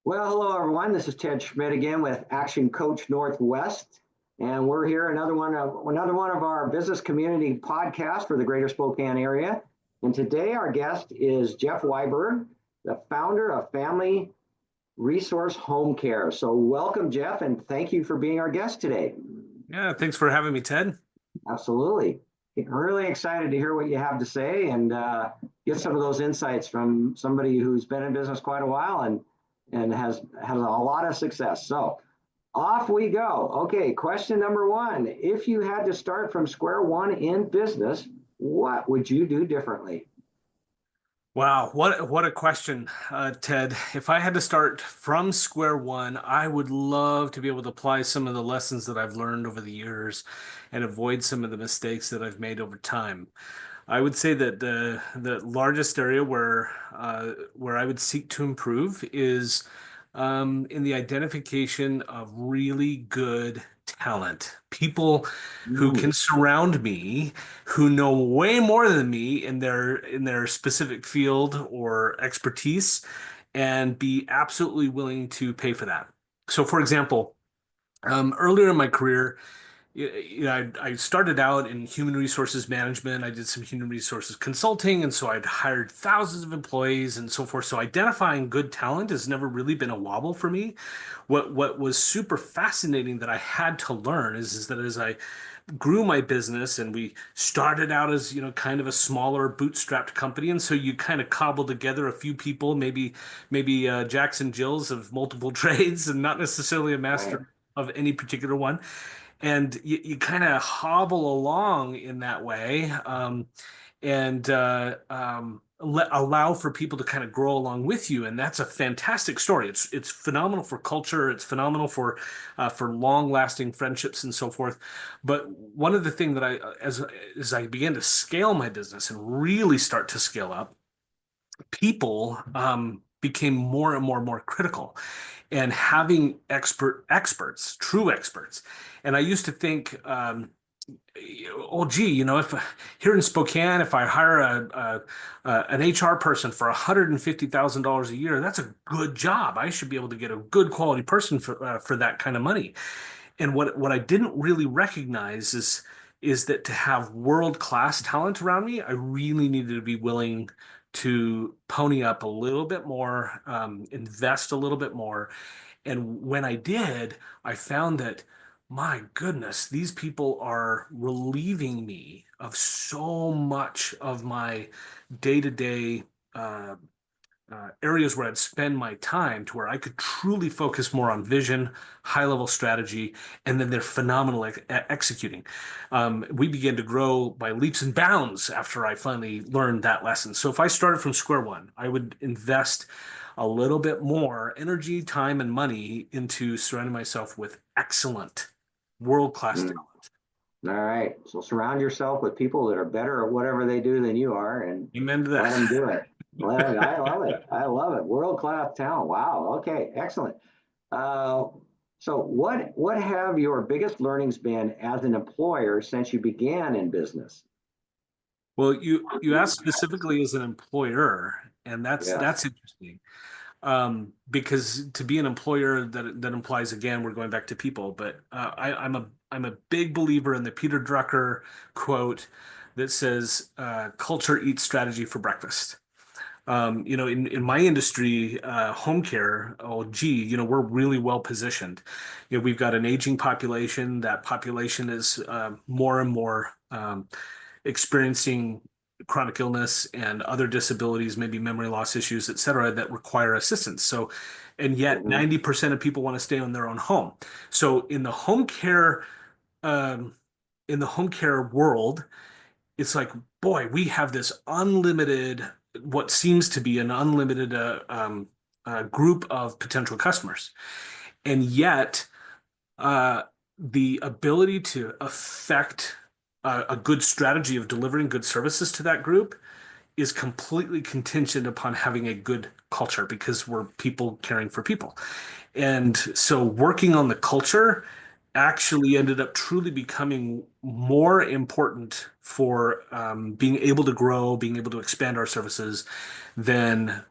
Well, hello everyone. This is Ted Schmidt again with Action Coach Northwest, and we're here another one of our business community podcasts for the Greater Spokane area. And today our guest is Jeff Wiberg, the founder of Family Resource Home Care. So welcome, Jeff, and thank you for being our guest today. Yeah, thanks for having me, Ted. Absolutely. Really excited to hear what you have to say and get some of those insights from somebody who's been in business quite a while and has a lot of success. So off we go. Okay, question number one. If you had to start from square one in business, what would you do differently? Wow, what a question, Ted. If I had to start from square one, I would love to be able to apply some of the lessons that I've learned over the years and avoid some of the mistakes that I've made over time. I would say that the largest area where I would seek to improve is in the identification of really good talent, people who Mm, can surround me, who know way more than me in their specific field or expertise, and be absolutely willing to pay for that. So, for example, earlier in my career, I started out in human resources management. I did some human resources consulting, and so I'd hired thousands of employees and so forth. So identifying good talent has never really been a wobble for me. What was super fascinating that I had to learn is that as I grew my business and we started out as, kind of a smaller bootstrapped company, and so you kind of cobble together a few people, maybe Jacks and Jills of multiple trades, and not necessarily a right. master of any particular one, and you kind of hobble along in that way, and allow for people to kind of grow along with you, and that's a fantastic story. It's phenomenal for culture. It's phenomenal for long lasting friendships and so forth. But one of the things that as I began to scale my business and really start to scale up, people became more and more critical, and having experts, true experts. And I used to think, oh, gee, if here in Spokane, if I hire an HR person for $150,000 a year, that's a good job. I should be able to get a good quality person for that kind of money. And what I didn't really recognize is that to have world-class talent around me, I really needed to be willing to pony up a little bit more, invest a little bit more. And when I did, I found that, my goodness, these people are relieving me of so much of my day-to-day areas where I'd spend my time, to where I could truly focus more on vision, high level strategy, and then they're phenomenal at executing. We began to grow by leaps and bounds after I finally learned that lesson. So if I started from square one, I would invest a little bit more energy, time, and money into surrounding myself with excellent, world-class Mm, talent. all right. So surround yourself with people that are better at whatever they do than you are and Amen to let them do it. I that. love it. I love it. World-class talent. Wow. Okay. Excellent. Uh, so what have your biggest learnings been as an employer since you began in business? Well, you asked specifically as an employer, and Yes. that's interesting. Because to be an employer, that implies, again, we're going back to people. But I'm a big believer in the Peter Drucker quote that says, "Culture eats strategy for breakfast." In my industry, home care, oh, gee, we're really well positioned. We've got an aging population. That population is more and more experiencing chronic illness and other disabilities, maybe memory loss issues, et cetera, that require assistance. So, and yet Mhm. 90% of people want to stay in their own home. So um, in the home care world, it's like, boy, we have this unlimited, what seems to be an unlimited group of potential customers. And yet, uh, the ability to affect a good strategy of delivering good services to that group is completely contingent upon having a good culture, because we're people caring for people. And so working on the culture actually ended up truly becoming more important for being able to grow, being able to expand our services than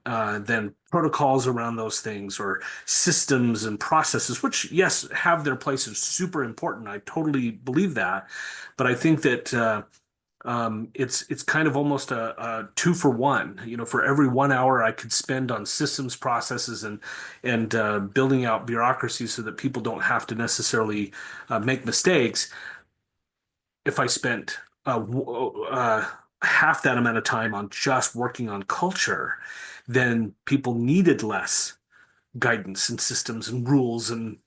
protocols around those things or systems and processes, which yes, have their place, is super important. I totally believe that, but I think that it's kind of almost a two for one. You know, for every 1 hour I could spend on systems, processes, and building out bureaucracy so that people don't have to necessarily make mistakes. If I spent half that amount of time on just working on culture, then people needed less guidance and systems and rules and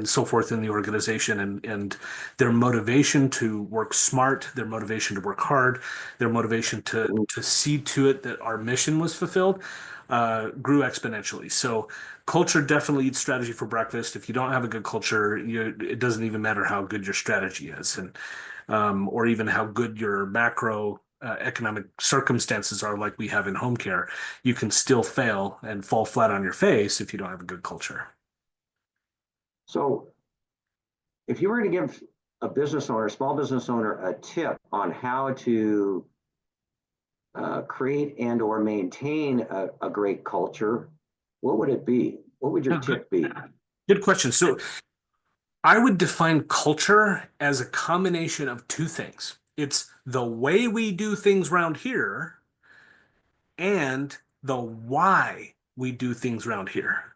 so forth in the organization, and their motivation to work smart, their motivation to work hard, their motivation to see to it that our mission was fulfilled grew exponentially. So culture definitely eats strategy for breakfast. If you don't have a good culture, it doesn't even matter how good your strategy is, and or even how good your macro economic circumstances are, like we have in home care. You can still fail and fall flat on your face if you don't have a good culture. So if you were to give a business owner, a small business owner, a tip on how to create and or maintain a great culture, what would it be? What would your tip be? Good question. So I would define culture as a combination of two things. It's the way we do things around here and the why we do things around here.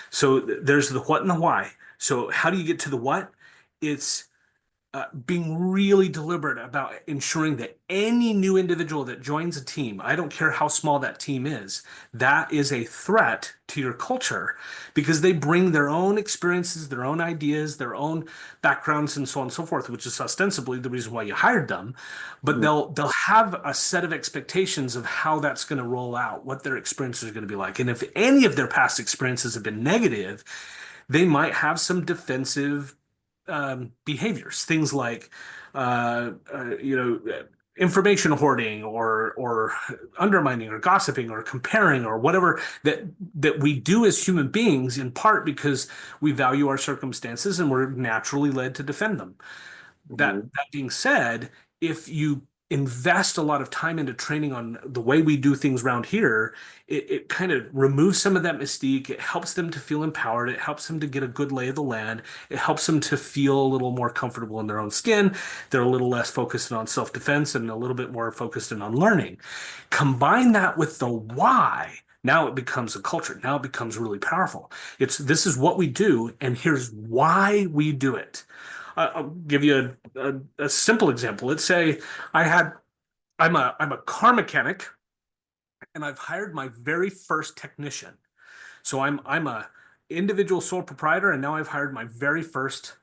So there's the what and the why. So how do you get to the what? It's being really deliberate about ensuring that any new individual that joins a team, I don't care how small that team is, that is a threat to your culture because they bring their own experiences, their own ideas, their own backgrounds, and so on and so forth, which is ostensibly the reason why you hired them. But Mhm. they'll have a set of expectations of how that's going to roll out, what their experiences are going to be like. And if any of their past experiences have been negative, they might have some defensive behaviors, things like information hoarding or undermining or gossiping or comparing or whatever that we do as human beings, in part because we value our circumstances and we're naturally led to defend them. Mhm. That being said, if you invest a lot of time into training on the way we do things around here, it kind of removes some of that mystique. It helps them to feel empowered. It helps them to get a good lay of the land. It helps them to feel a little more comfortable in their own skin. They're a little less focused on self-defense and a little bit more focused on learning. Combine that with the why. Now it becomes a culture. Now it becomes really powerful. This is what we do, and here's why we do it. I'll give you a simple example. Let's say I had I'm a car mechanic and I've hired my very first technician. So I'm a individual sole proprietor, and now I've hired my very first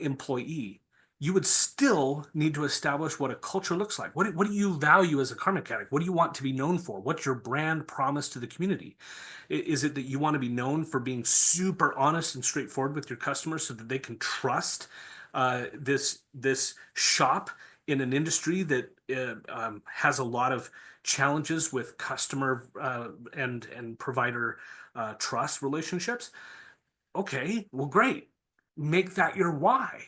employee. You would still need to establish what a culture looks like. What do you value as a car mechanic? What do you want to be known for? What's your brand promise to the community? Is it that you want to be known for being super honest and straightforward with your customers so that they can trust this shop in an industry that has a lot of challenges with customer and provider trust relationships? Okay, well, great. Make that your why.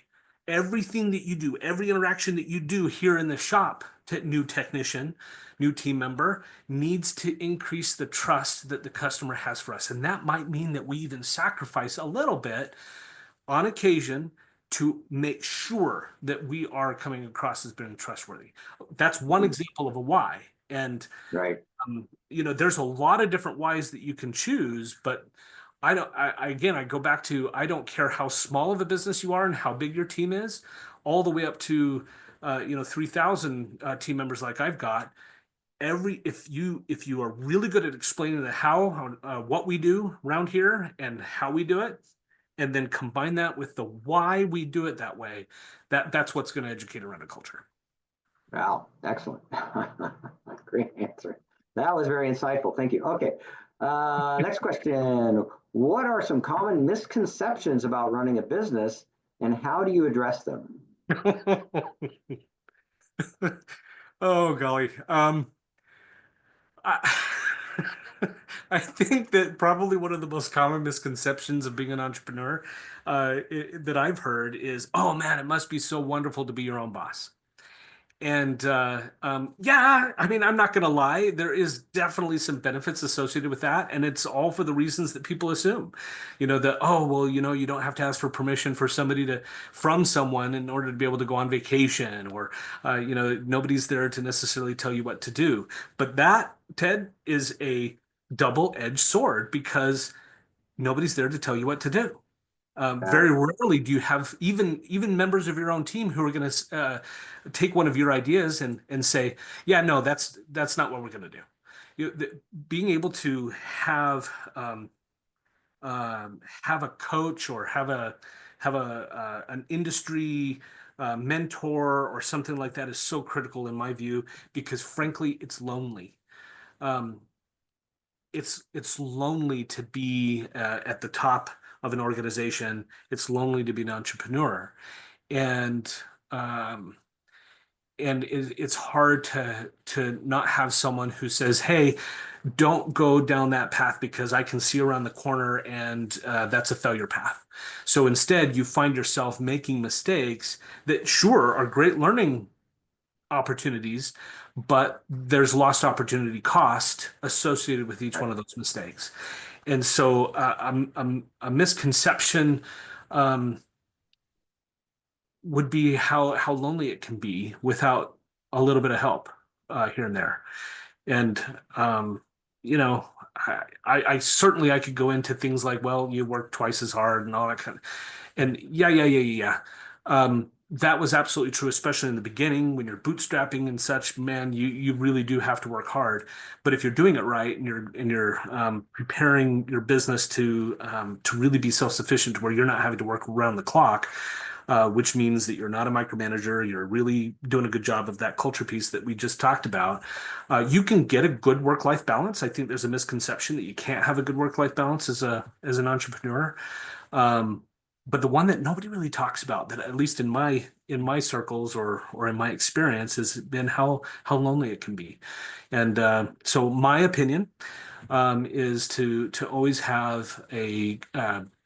Everything that you do, every interaction that you do here in the shop, new technician, new team member, needs to increase the trust that the customer has for us. And that might mean that we even sacrifice a little bit on occasion to make sure that we are coming across as being trustworthy. That's one example of a why. And Right. there's a lot of different whys that you can choose, but I don't, again, I go back to, I don't care how small of a business you are and how big your team is, all the way up to, 3,000 team members like I've got. If you are really good at explaining the how what we do around here and how we do it, and then combine that with the why we do it that way, that's what's going to educate around a culture. Wow, excellent. Great answer. That was very insightful. Thank you. Okay. Next question. What are some common misconceptions about running a business and how do you address them? Oh golly. I, I think that probably one of the most common misconceptions of being an entrepreneur that I've heard is, oh man, it must be so wonderful to be your own boss. And yeah, I mean, I'm not going to lie. There is definitely some benefits associated with that. And it's all for the reasons that people assume, that, oh, well, you don't have to ask for permission for from someone in order to be able to go on vacation or, nobody's there to necessarily tell you what to do. But that, Ted, is a double-edged sword because nobody's there to tell you what to do. Uh, Very rarely do you have even members of your own team who are going to take one of your ideas and say, "Yeah, no, that's not what we're going to do." Being able to have a coach or have an industry mentor or something like that is so critical in my view because frankly, it's lonely. Um, it's lonely to be at the top of an organization. It's lonely to be an entrepreneur, and um, it's hard to not have someone who says, "Hey, don't go down that path because I can see around the corner, and that's a failure path." So instead, you find yourself making mistakes that sure are great learning opportunities, but there's lost opportunity cost associated with each one of those mistakes. And so a misconception um, would be how lonely it can be without a little bit of help here and there. And you know, I certainly I could go into things like, well, you work twice as hard and all that kind of, and yeah. That was absolutely true, especially in the beginning when you're bootstrapping and such. Man, you really do have to work hard. But if you're doing it right and you're preparing your business to really be self-sufficient, to where you're not having to work around the clock, which means that you're not a micromanager. You're really doing a good job of that culture piece that we just talked about. You can get a good work-life balance. I think there's a misconception that you can't have a good work-life balance as an entrepreneur. Um, but the one that nobody really talks about, that at least in my circles or in my experience, has been how lonely it can be. And so my opinion is to always have a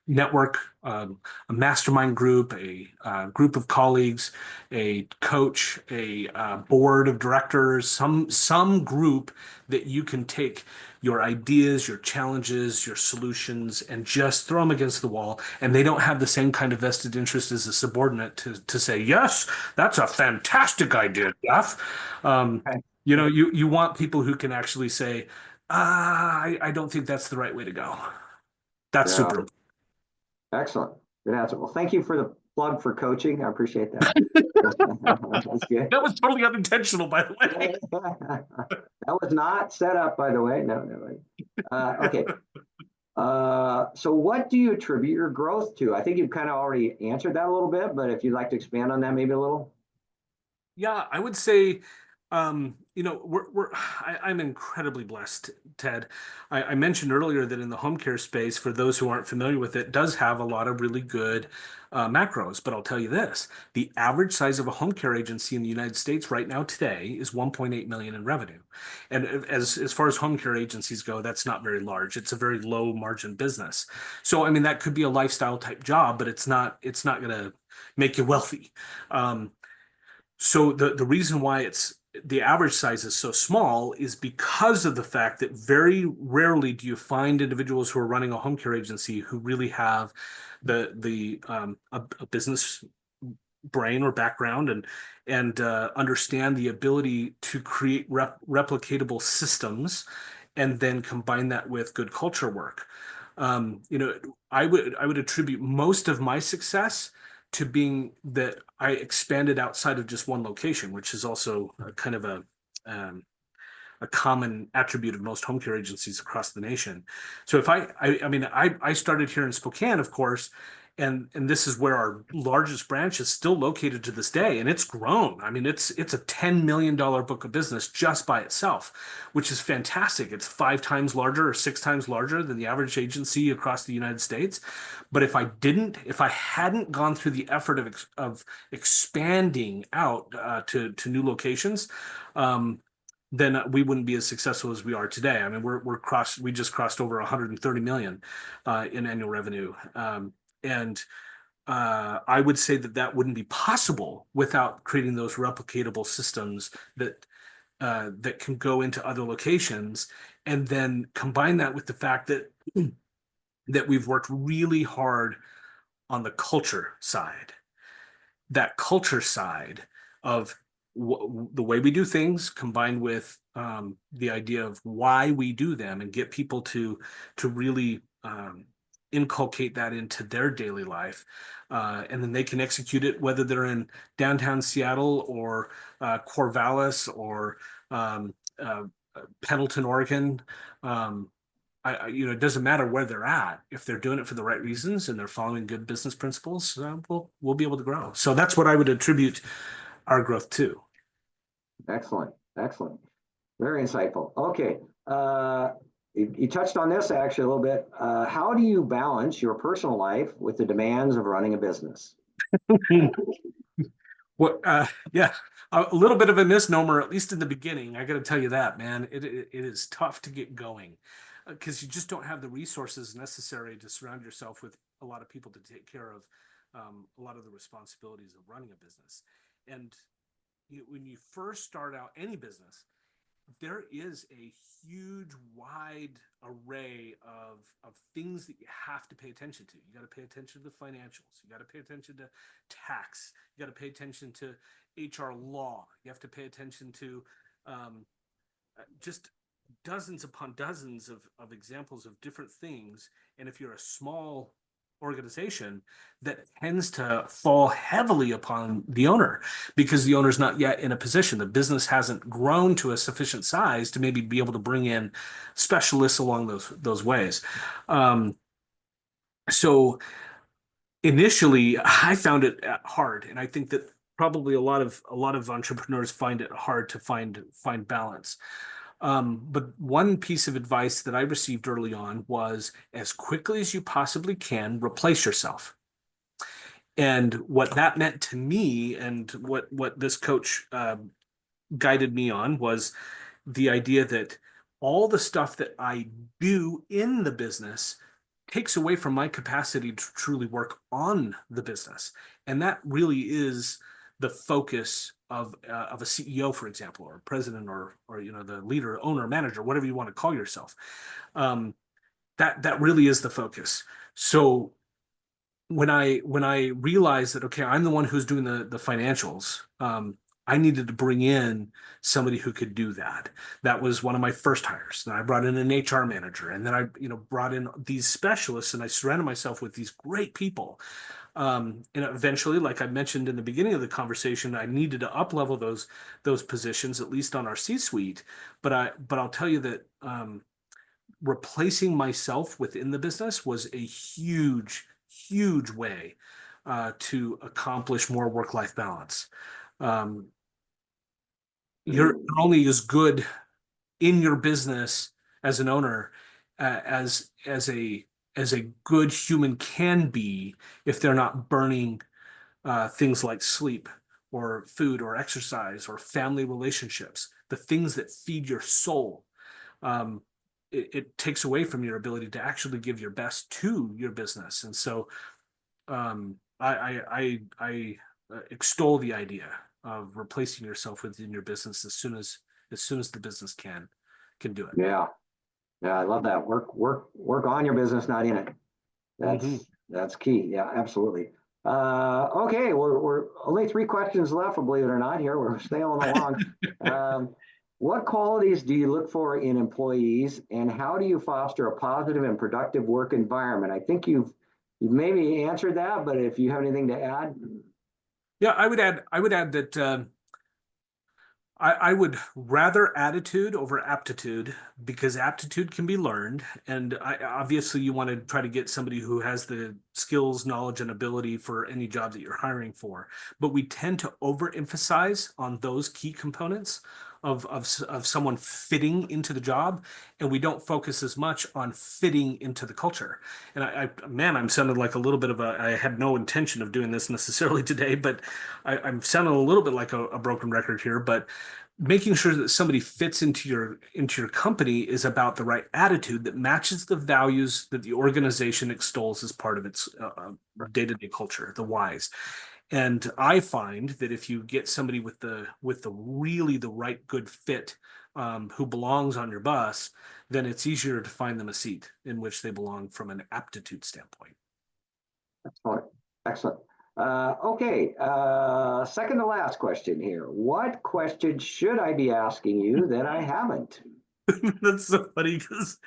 network, a mastermind group, a group of colleagues, a coach, a board of directors, some group that you can take your ideas, your challenges, your solutions, and just throw them against the wall. And they don't have the same kind of vested interest as a subordinate to say, yes, that's a fantastic idea, Jeff. Um, okay. you want people who can actually say, I don't think that's the right way to go. That's Yeah, super. excellent. Good answer. Well, thank you for the plug for coaching. I appreciate that. That's good. That was totally unintentional, by the way. That was not set up, by the way. No, no. Okay. So what do you attribute your growth to? I think you've kind of already answered that a little bit, but if you'd like to expand on that maybe a little. Yeah, I would say, I'm incredibly blessed, Ted. I mentioned earlier that in the home care space, for those who aren't familiar with it, does have a lot of really good macros. But I'll tell you this, the average size of a home care agency in the United States right now today is 1.8 million in revenue. And as far as home care agencies go, that's not very large. It's a very low margin business. So I mean, that could be a lifestyle type job, but it's not going to make you wealthy. Um, so the reason why it's the average size is so small is because of the fact that very rarely do you find individuals who are running a home care agency who really have a business brain or background and understand the ability to create replicatable systems and then combine that with good culture work. Um, you know, I would attribute most of my success to being that I expanded outside of just one location, which is also a kind of um, a common attribute of most home care agencies across the nation. So if I mean, I started here in Spokane, of course, and this is where our largest branch is still located to this day, and it's grown. I mean, it's a $10 million book of business just by itself, which is fantastic. It's 5 times larger or 6 times larger than the average agency across the United States. But if I hadn't gone through the effort of expanding out to new locations, um, then we wouldn't be as successful as we are today. I mean, we just crossed over 130 million in annual revenue, and I would say that that wouldn't be possible without creating those replicatable systems that can go into other locations, and then combine that with the fact that we've worked really hard on the culture side. That culture side of the way we do things, combined with the idea of why we do them, and get people to really inculcate that into their daily life, and then they can execute it whether they're in downtown Seattle or Corvallis or Pendleton, Oregon. It doesn't matter where they're at. If they're doing it for the right reasons and they're following good business principles, we'll be able to grow. So that's what I would attribute our growth to. Excellent. Excellent. Very insightful. Okay. You touched on this actually a little bit. How do you balance your personal life with the demands of running a business? Yeah, a little bit of a misnomer, at least in the beginning. I got to tell you that, man, it is tough to get going because you just don't have the resources necessary to surround yourself with a lot of people to take care of a lot of the responsibilities of running a business. And when you first start out any business, there is a huge, wide array of things that you have to pay attention to. You got to pay attention to the financials. You got to pay attention to tax. You got to pay attention to HR law. You have to pay attention to just dozens upon dozens of examples of different things. And if you're a small organization, that tends to fall heavily upon the owner because the owner's not yet in a position. The business hasn't grown to a sufficient size to maybe be able to bring in specialists along those ways. So initially, I found it hard, and I think that probably a lot of entrepreneurs find it hard to find balance. But one piece of advice that I received early on was, as quickly as you possibly can, replace yourself. And what that meant to me, and what this coach guided me on, was the idea that all the stuff that I do in the business takes away from my capacity to truly work on the business. And that really is the focus of a CEO, for example, or president, or the leader, owner, manager, whatever you want to call yourself. That really is the focus. So when I realized that, okay, I'm the one who's doing the financials, I needed to bring in somebody who could do that. That was one of my first hires. Then I brought in an HR manager, and then I brought in these specialists, and I surrounded myself with these great people. And eventually, like I mentioned in the beginning of the conversation, I needed to up level those positions, at least on our C-suite. But I'll tell you that replacing myself within the business was a huge way to accomplish more work-life balance. You're only as good in your business as an owner as a good human can be if they're not burning things like sleep or food or exercise or family relationships, the things that feed your soul. It takes away from your ability to actually give your best to your business. And so I extol the idea of replacing yourself within your business as soon as the business can do it. Yeah. Yeah, I love that. Work on your business, not in it. That's key. Yeah, absolutely. Okay, we're only 3 questions left, believe it or not. Here we're sailing along. What qualities do you look for in employees, and how do you foster a positive and productive work environment? I think you've maybe answered that, but if you have anything to add. Yeah, I would add that I would rather attitude over aptitude, because aptitude can be learned. And obviously you want to try to get somebody who has the skills, knowledge, and ability for any job that you're hiring for. But we tend to overemphasize on those key components of someone fitting into the job, and we don't focus as much on fitting into the culture. And I'm sounding like a little bit of I had no intention of doing this necessarily today, but I'm sounding a little bit like a broken record here. But making sure that somebody fits into your company is about the right attitude that matches the values that the organization extols as part of its day-to-day culture, the whys. And I find that if you get somebody with the really the right good fit, who belongs on your bus, then it's easier to find them a seat in which they belong from an aptitude standpoint. Excellent. Excellent. Okay. Second to last question here. What question should I be asking you that I haven't? That's so funny because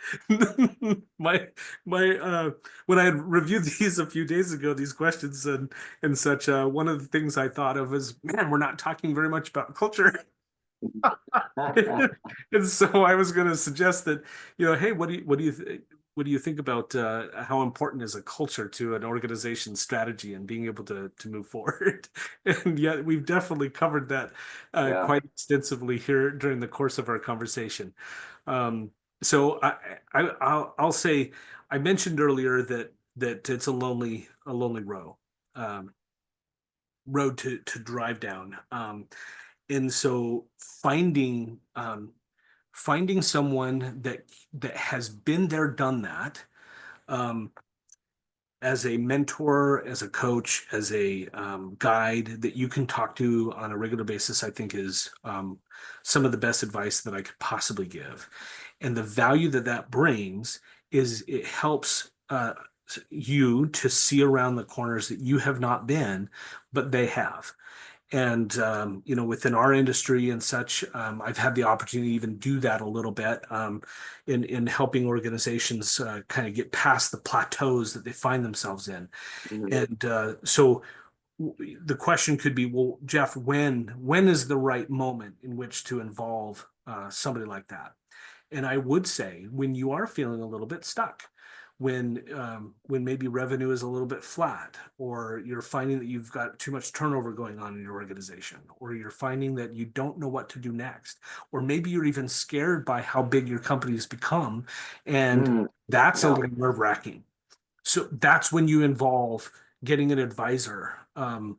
my when I had reviewed these a few days ago, these questions and such, one of the things I thought of is, man, we're not talking very much about culture. And so I was going to suggest that, hey, what do you think about how important is a culture to an organization's strategy and being able to move forward? And yet we've definitely covered that Yeah. quite extensively here during the course of our conversation. So I'll say I mentioned earlier that it's a lonely um, road to drive down. And so finding someone that has been there, done that, um, as a mentor, as a coach, as a guide that you can talk to on a regular basis, I think is some of the best advice that I could possibly give. And the value that that brings is it helps you to see around the corners that you have not been, but they have. And within our industry and such, I've had the opportunity to even do that a little bit, in helping organizations kind of get past the plateaus that they find themselves in. Mhm. And so the question could be, well, Jeff, when is the right moment in which to involve somebody like that? And I would say when you are feeling a little bit stuck, when maybe revenue is a little bit flat, or you're finding that you've got too much turnover going on in your organization, or you're finding that you don't know what to do next, or maybe you're even scared by how big your company has become, and Mm, that's a yeah. little nerve-wracking. So that's when you involve getting an advisor, and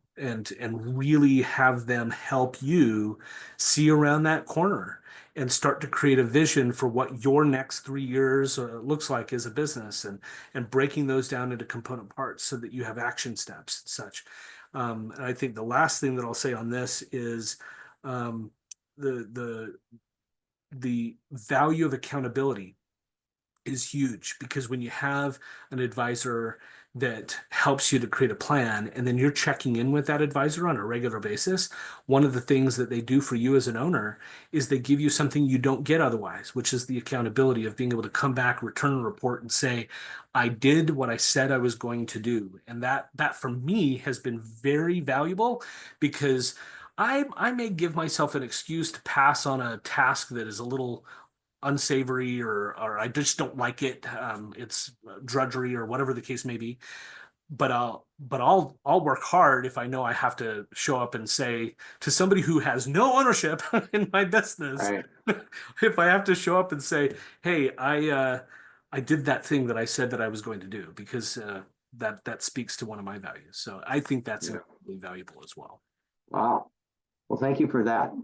really have them help you see around that corner and start to create a vision for what your next 3 years looks like as a business, and breaking those down into component parts so that you have action steps and such. And I think the last thing that I'll say on this is um, the the the value of accountability is huge, because when you have an advisor that helps you to create a plan, and then you're checking in with that advisor on a regular basis, one of the things that they do for you as an owner is they give you something you don't get otherwise, which is the accountability of being able to come back, return a report, and say, I did what I said I was going to do. And that for me has been very valuable, because I may give myself an excuse to pass on a task that is a little unsavory, or I just don't like it. It's drudgery or whatever the case may be. But I'll work hard if I know I have to show up and say to somebody who has no ownership in my business, Right. if I have to show up and say, hey, I did that thing that I said that I was going to do, because that speaks to one of my values. So I think that's Yeah. incredibly valuable as well. Wow. Well, thank you for that.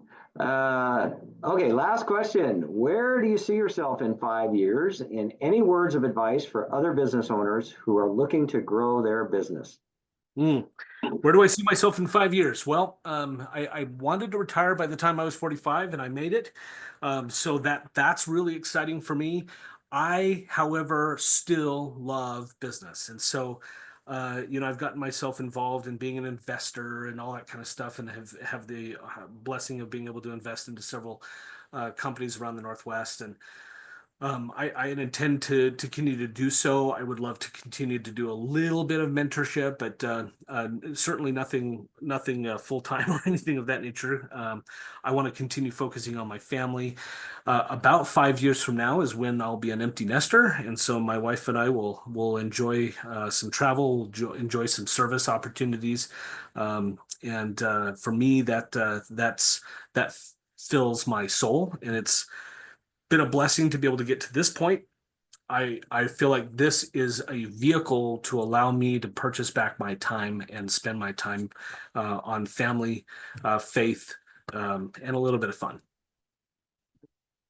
Okay, last question. Where do you see yourself in 5 years? And any words of advice for other business owners who are looking to grow their business? Mm. Where do I see myself in 5 years? Well, I wanted to retire by the time I was 45, and I made it. So that's really exciting for me. I, however, still love business. And so, I've gotten myself involved in being an investor and all that kind of stuff, and have the blessing of being able to invest into several companies around the Northwest. And I intend to continue to do so. I would love to continue to do a little bit of mentorship, but certainly nothing full time or anything of that nature. I want to continue focusing on my family. About 5 years from now is when I'll be an empty nester, and so my wife and I will enjoy some travel, enjoy some service opportunities, and for me that fills my soul, and it's been a blessing to be able to get to this point. I feel like this is a vehicle to allow me to purchase back my time and spend my time on family, faith, and a little bit of fun.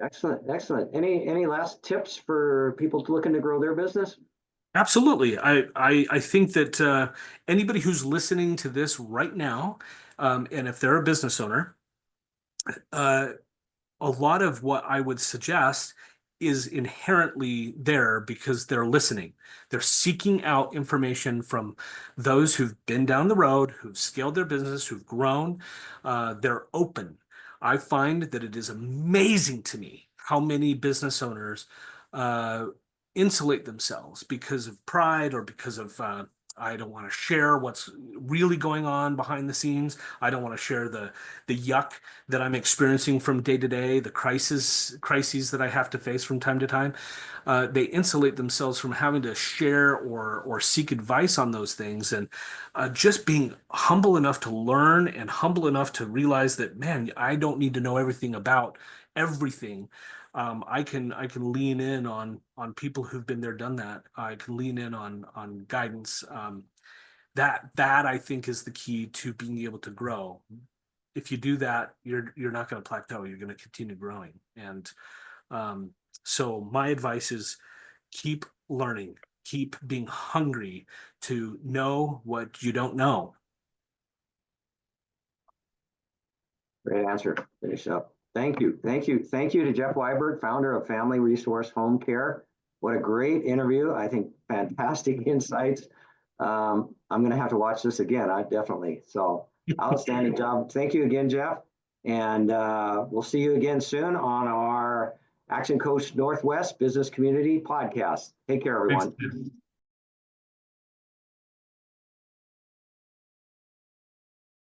Excellent, excellent. Any last tips for people looking to grow their business? Absolutely. I think that anybody who's listening to this right now, and if they're a business owner, uh, a lot of what I would suggest is inherently there because they're listening. They're seeking out information from those who've been down the road, who've scaled their business, who've grown. They're open. I find that it is amazing to me how many business owners uh, insulate themselves because of pride or because of I don't want to share what's really going on behind the scenes. I don't want to share the yuck that I'm experiencing from day to day, the crises that I have to face from time to time. They insulate themselves from having to share or seek advice on those things, and just being humble enough to learn and humble enough to realize that, man, I don't need to know everything about everything. I can lean in on people who've been there, done that. I can lean in on guidance. That I think is the key to being able to grow. If you do that, you're not going to plateau. You're going to continue growing. And um, so my advice is keep learning, keep being hungry to know what you don't know. Great answer. Finish up. Thank you. Thank you. Thank you to Jeff Wiberg, founder of Family Resource Home Care. What a great interview. I think fantastic insights. I'm going to have to watch this again. I definitely. So outstanding job. Thank you again, Jeff. And we'll see you again soon on our Action Coach Northwest Business Community podcast. Take care, everyone. Thanks.